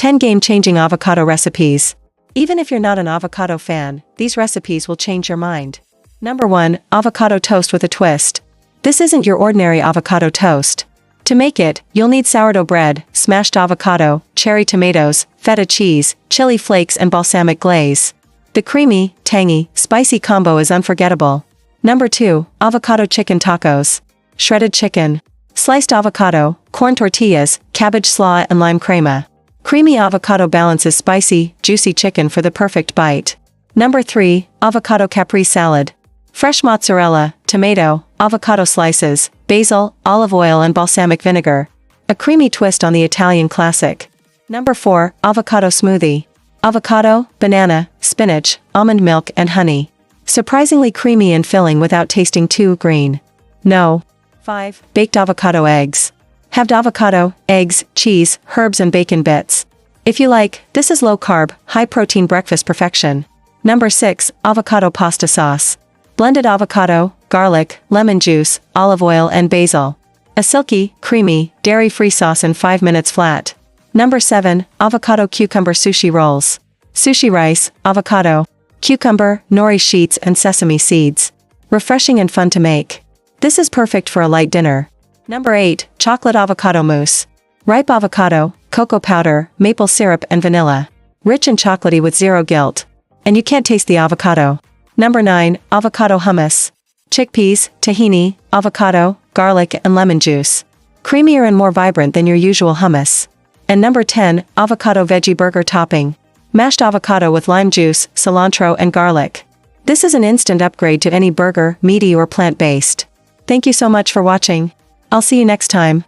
10 game-changing avocado recipes. Even if you're not an avocado fan, these recipes will change your mind. Number 1. Avocado toast with a twist. This isn't your ordinary avocado toast. To make it, you'll need sourdough bread, smashed avocado, cherry tomatoes, feta cheese, chili flakes and balsamic glaze. The creamy, tangy, spicy combo is unforgettable. Number 2. Avocado chicken tacos. Shredded chicken, sliced avocado, corn tortillas, cabbage slaw and lime crema. Creamy avocado balances spicy, juicy chicken for the perfect bite. Number 3. Avocado capri salad. Fresh mozzarella, tomato, avocado slices, basil, olive oil and balsamic vinegar. A creamy twist on the Italian classic. Number 4. Avocado smoothie. Avocado, banana, spinach, almond milk and honey. Surprisingly creamy and filling without tasting too green. No. 5. Baked avocado eggs. Halved avocado, eggs, cheese, herbs and bacon bits. If you like, this is low-carb, high-protein breakfast perfection. Number 6. Avocado pasta sauce. Blended avocado, garlic, lemon juice, olive oil and basil. A silky, creamy, dairy-free sauce in 5 minutes flat. Number 7. Avocado cucumber sushi rolls. Sushi rice, avocado, cucumber, nori sheets and sesame seeds. Refreshing and fun to make. This is perfect for a light dinner. Number 8. Chocolate avocado mousse. Ripe avocado, cocoa powder, maple syrup and vanilla. Rich and chocolatey with zero guilt. And you can't taste the avocado. Number 9. Avocado hummus. Chickpeas, tahini, avocado, garlic and lemon juice. Creamier and more vibrant than your usual hummus. And number 10. Avocado veggie burger topping. Mashed avocado with lime juice, cilantro and garlic. This is an instant upgrade to any burger, meaty or plant-based. Thank you so much for watching. I'll see you next time.